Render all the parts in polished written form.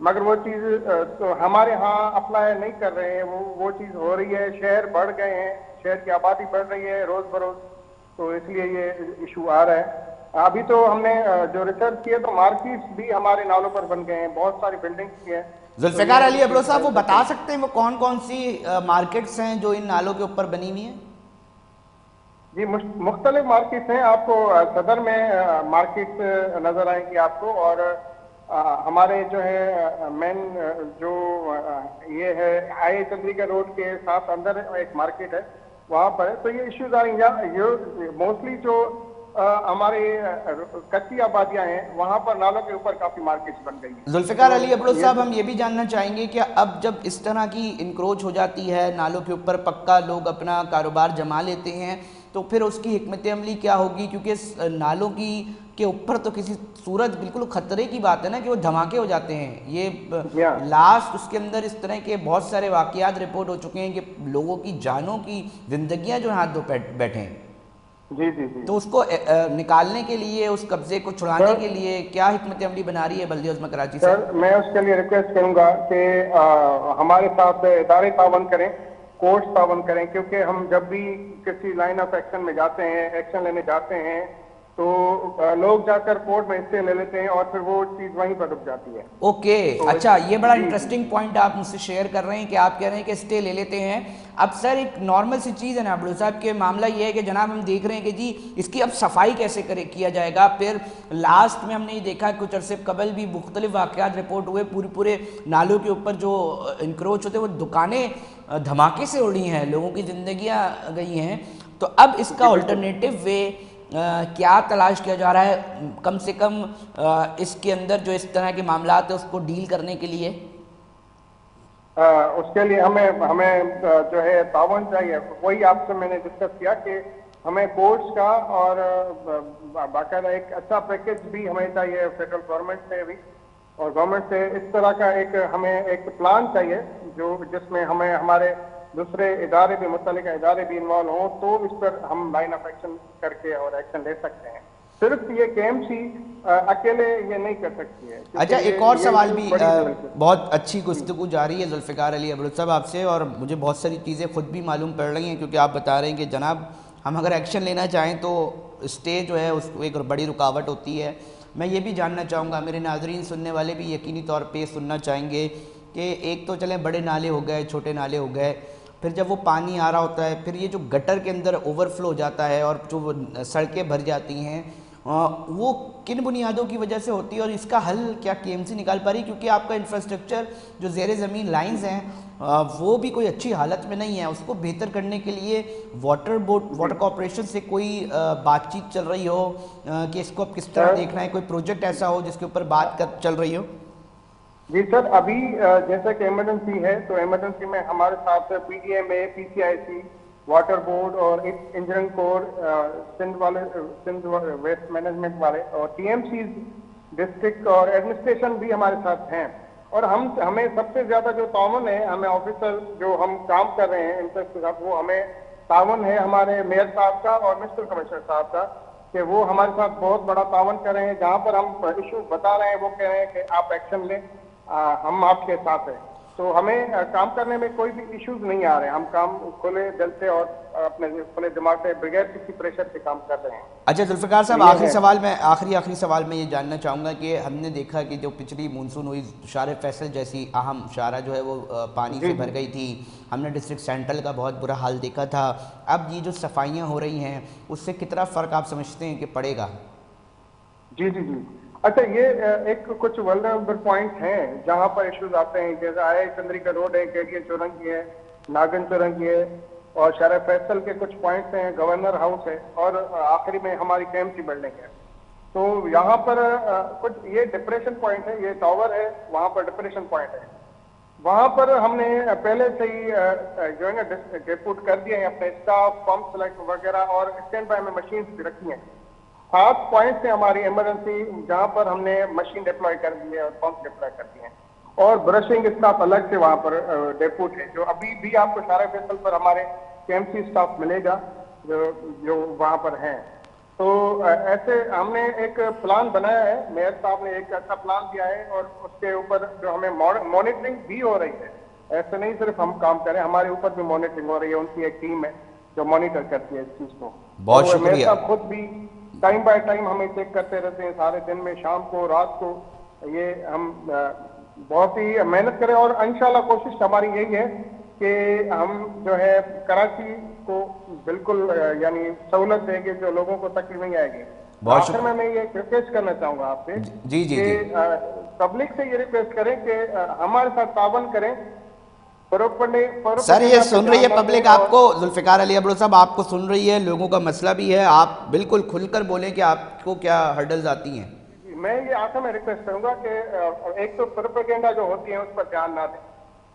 مگر وہ چیز تو ہمارے ہاں اپلائی نہیں کر رہے ہیں. وہ چیز ہو رہی ہے. شہر بڑھ گئے ہیں, شہر کی آبادی بڑھ رہی ہے روز بروز, تو اس لیے یہ ایشو آ رہا ہے. ابھی تو ہم نے جو ریسرچ کیا تو مارکیٹس بھی ہمارے نالوں پر بن گئے ہیں, بہت ساری بلڈنگس بھی ہیں. ذوالفقار علی ابرو صاحب, وہ بتا سکتے ہیں وہ کون کون سی مارکیٹس ہیں جو ان نالوں کے اوپر بنی ہوئی ہیں؟ جی مختلف مارکیٹس ہیں. آپ کو صدر میں مارکیٹ نظر آئیں گی آپ کو, اور ہمارے جو ہے مین جو یہ ہے آئی چندری کا روڈ کے ساتھ اندر ایک مارکیٹ ہے, وہاں پر ہے. تو یہ ایشوز آ رہی ہیں. یہ موسٹلی جو ہمارے کچی آبادیاں ہیں وہاں پر نالوں کے اوپر کافی مارکیٹس بن گئی ہیں. ذوالفقار علی ابرو صاحب, ہم یہ بھی جاننا چاہیں گے کہ اب جب اس طرح کی انکروچ ہو جاتی ہے, نالوں کے اوپر پکا لوگ اپنا کاروبار جما لیتے ہیں, تو پھر اس کی حکمت عملی کیا ہوگی؟ کیونکہ نالوں کے اوپر تو کسی صورت بالکل خطرے کی بات ہے نا کہ وہ دھماکے ہو جاتے ہیں. یہ لاسٹ اس کے اندر اس طرح کے بہت سارے واقعات رپورٹ ہو چکے ہیں کہ لوگوں کی جانوں کی زندگیاں جو ہاتھ دھو بیٹھے ہیں. جی جی جی. تو اس کو نکالنے کے لیے, اس قبضے کو چھڑانے کے لیے کیا حکمت عملی بنا رہی ہے بلدیہ عظمی کراچی سے؟ سر میں اس کے لیے ریکویسٹ کروں گا کہ ہمارے ساتھ ادارے تعاون کریں, کورٹس تعاون کریں, کیونکہ ہم جب بھی کسی لائن آف ایکشن میں جاتے ہیں, ایکشن لینے جاتے ہیں, تو لوگ جا کر کورٹ میں حصے لے لیتے ہیں اور پھر وہ چیز وہیں پر رک جاتی ہے. اوکے, اچھا, یہ بڑا انٹرسٹنگ پوائنٹ آپ مجھ سے شیئر کر رہے ہیں کہ آپ کہہ رہے ہیں کہ اسٹے لے لیتے ہیں. اب سر ایک نارمل سی چیز ہے نا ابرو صاحب, کہ معاملہ یہ ہے کہ جناب ہم دیکھ رہے ہیں کہ جی اس کی اب صفائی کیسے کیا جائے گا. پھر لاسٹ میں ہم نے یہ دیکھا کچھ عرصے قبل بھی مختلف واقعات رپورٹ ہوئے, پورے نالوں کے اوپر جو انکروچ ہوتے ہیں وہ دکانیں دھماکے سے اڑی ہیں, لوگوں کی زندگیاں گئی ہیں. تو اب اس کا الٹرنیٹو وے کیا تلاش کیا جا رہا ہے کم سے کم اس کے اندر جو اس طرح کے معاملات ہیں اس کو ڈیل کرنے کے لیے؟ اس کے لیے ہمیں جو ہے تعاون چاہیے. وہی آپ سے میں نے ڈسکس کیا کہ ہمیں کورٹس کا اور باقاعدہ ایک اچھا پیکج بھی ہمیں چاہیے فیڈرل گورنمنٹ سے بھی, اور گورنمنٹ سے اس طرح کا ہمیں ایک پلان چاہیے جس میں ہمیں ہمارے دوسرے ادارے بھی, متعلقہ ادارے بھی انوالو ہوں, تو اس پر ہم لائن آف ایکشن کر کے اور ایکشن لے سکتے ہیں. صرف یہ KMC اکیلے یہ نہیں کر سکتی ہے. اچھا, ایک اور سوال بھی, بہت اچھی گفتگو جاری ہے ذوالفقار علی ابرو صاحب آپ سے, اور مجھے بہت ساری چیزیں خود بھی معلوم پڑ رہی ہیں, کیونکہ آپ بتا رہے ہیں کہ جناب ہم اگر ایکشن لینا چاہیں تو اسٹے جو ہے اس کو ایک بڑی رکاوٹ ہوتی ہے. میں یہ بھی جاننا چاہوں گا, میرے ناظرین سننے والے بھی یقینی طور پہ سننا چاہیں گے کہ ایک تو چلیں بڑے نالے ہو گئے, چھوٹے نالے ہو گئے, پھر جب وہ پانی آ رہا ہوتا ہے, پھر یہ جو گٹر کے اندر اوور فلو ہو جاتا ہے اور جو وہ سڑکیں بھر جاتی ہیں, وہ کن بنیادوں کی وجہ سے ہوتی ہے, اور اس کا حل کیا KMC نکال پا رہی؟ کیونکہ آپ کا انفراسٹرکچر جو زیر زمین لائنز ہیں وہ بھی کوئی اچھی حالت میں نہیں ہے. اس کو بہتر کرنے کے لیے واٹر کارپوریشن سے کوئی بات چیت چل رہی ہو کہ اس کو اب کس طرح دیکھنا ہے, کوئی پروجیکٹ ایسا ہو جس کے اوپر بات چل رہی ہو؟ جی سر, ابھی جیسا کہ ایمرجنسی ہے تو ایمرجنسی میں ہمارے ساتھ PDMA, PCIC, واٹر بورڈ اور انجینئرنگ کور, سندھ ویسٹ مینجمنٹ والے اور TMCs ڈسٹرکٹ اور ایڈمنسٹریشن بھی ہمارے ساتھ ہیں. اور ہمیں سب سے زیادہ جو تعاون ہے, ہمیں آفیسر جو ہم کام کر رہے ہیں انٹرسٹ کے ساتھ, وہ ہمیں تعاون ہے ہمارے میئر صاحب کا اور مسٹر کمشنر صاحب کا, کہ وہ ہمارے ساتھ بہت بڑا تعاون کر رہے ہیں. جہاں پر ہم ایشو بتا رہے ہیں وہ کہہ رہے ہیں کہ آپ ایکشن لیں, ہم آپ کے ساتھ ہیں. تو ہمیں کام کرنے میں کوئی بھی ایشوز نہیں آ رہے ہیں. ہم کام کھلے دل سے اور اپنے کھلے دماغ سے بغیر کسی پریشر سے کام کر رہے ہیں. اچھا ذوالفقار صاحب, آخری سوال میں یہ جاننا چاہوں گا کہ ہم نے دیکھا کہ جو پچھلی مونسون ہوئی, شارع فیصل جیسی اہم شارع جو ہے وہ پانی سے بھر گئی تھی, ہم نے ڈسٹرکٹ سینٹرل کا بہت برا حال دیکھا تھا. اب یہ جو صفائیاں ہو رہی ہیں اس سے کتنا فرق آپ سمجھتے ہیں کہ پڑے گا؟ جی جی جی. اچھا, یہ ایک کچھ ولنریبل پوائنٹ ہیں جہاں پر ایشوز آتے ہیں, جیسے آئی چندری کا روڈ ہے, KDA چورنگی ہے, ناگن چورنگی ہے, اور شارع فیصل کے کچھ پوائنٹس ہیں, گورنر ہاؤس ہے, اور آخری میں ہماری KMC بلڈنگ ہے. تو یہاں پر کچھ یہ ڈپریشن پوائنٹ ہے, یہ ٹاور ہے, وہاں پر ڈپریشن پوائنٹ ہے. وہاں پر ہم نے پہلے سے ہی جو ہے نا ڈپوٹ کر دیے ہیں اپنے اسٹاف, پمپ سلیکٹ وغیرہ, اور اسٹینڈ بائی میں مشینز بھی رکھی ہیں. 7 پوائنٹس ہیں ہماری ایمرجنسی جہاں پر ہم نے مشین ڈپلوائے کر دی ہے اور پمپ ڈپلوائے کر دی ہیں, اور برشنگ اسٹاف الگ سے وہاں پر ڈیپوٹ ہے, جو ابھی بھی آپ کو شارع فیصل پر ہمارے KMC اسٹاف ملے گا جو وہاں پر ہیں. تو ایسے ہم نے ایک پلان بنایا ہے, میئر صاحب نے ایک اچھا پلان دیا ہے, اور اس کے اوپر جو ہمیں مانیٹرنگ بھی ہو رہی ہے. ایسے نہیں صرف ہم کام کریں, ہمارے اوپر بھی مانیٹرنگ ہو رہی ہے, ان کی ایک ٹیم ہے جو مانیٹر کرتی ہے اس چیز کو. بہت اور میئر شکریہ. صاحب خود بھی ٹائم بائی ٹائم ہمیں چیک کرتے رہتے ہیں, سارے دن میں, شام کو, رات کو. یہ ہم بہت ہی محنت کریں, اور انشاءاللہ کوشش ہماری یہی ہے کہ ہم جو ہے کراچی کو بالکل یعنی سہولت دیں گے, جو لوگوں کو تکلیف نہیں آئے گی. بہت آخر میں یہ ریکویسٹ کرنا چاہوں گا آپ سے جی جی کہ جی پبلک سے یہ ریکویسٹ کریں کہ ہمارے ساتھ تعاون کریں. سر یہ سن رہی ہے پبلک آپ کو, ذوالفقار علی ابرو صاحب آپ کو سن رہی ہے, لوگوں کا مسئلہ بھی ہے, آپ بالکل کھل کر بولیں کہ آپ کو کیا ہرڈلز آتی ہیں. میں یہ آخر میں ریکویسٹ کروں گا کہ ایک تو پروپیگنڈا جو ہوتی ہے اس پر دھیان نہ دیں,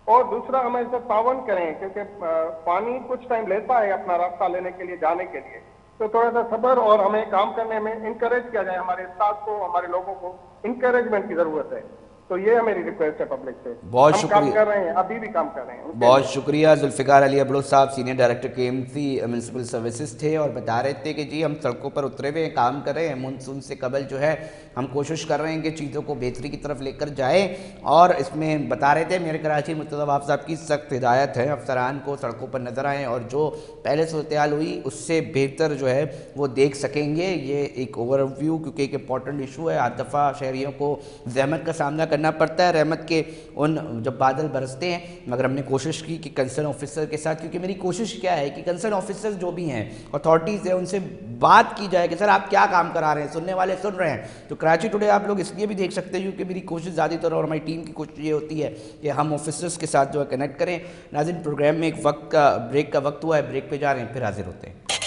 اور دوسرا ہمیں اس سے تعاون کریں, کیونکہ پانی کچھ ٹائم لیتا ہے اپنا راستہ لینے کے لیے, جانے کے لیے. تو تھوڑا سا صبر, اور ہمیں کام کرنے میں انکریج کیا جائے, ہمارے اسٹاف کو, ہمارے لوگوں کو انکریجمنٹ کی ضرورت ہے. تو یہ میری ریکویسٹ ہے پبلک سے. بہت ہم کام شکریہ, کر رہے ہیں, ابھی بھی کام کر رہے ہیں. بہت شکریہ. ذوالفقار علی ابرو صاحب senior director KMC municipal services تھے, اور بتا رہے تھے کہ جی ہم سڑکوں پر اترے ہوئے ہیں, کام کر رہے ہیں. مونسون سے قبل جو ہے ہم کوشش کر رہے ہیں کہ چیزوں کو بہتری کی طرف لے کر جائیں, اور اس میں بتا رہے تھے میرے کراچی مرتضی وہاب صاحب کی سخت ہدایت ہے افسران کو سڑکوں پر نظر آئیں, اور جو پہلے صورتحال ہوئی اس سے بہتر جو ہے وہ دیکھ سکیں گے. یہ ایک اوور ویو, کیونکہ ایک امپورٹنٹ ایشو ہے, ہر دفعہ شہریوں کو زحمت کا سامنا کرنا پڑتا ہے رحمت کے ان جب بادل برستے ہیں. مگر ہم نے کوشش کی کہ کنسرن آفیسر کے ساتھ, کیونکہ میری کوشش کیا ہے کہ کنسرن آفیسر جو بھی ہیں, اتھارٹیز ہیں, ان سے بات کی جائے کہ سر آپ کیا کام کرا رہے ہیں, سننے والے سن رہے ہیں. تو کراچی ٹوڈے آپ لوگ اس لیے بھی دیکھ سکتے ہیں کیونکہ میری کوشش زیادہ تر, اور ہماری ٹیم کی کوشش یہ ہوتی ہے کہ ہم آفیسرس کے ساتھ جو ہے کنیکٹ کریں. ناظرین پروگرام میں ایک وقت کا بریک کا وقت ہوا ہے, بریک پہ جا رہے ہیں, پھر حاضر ہوتے ہیں.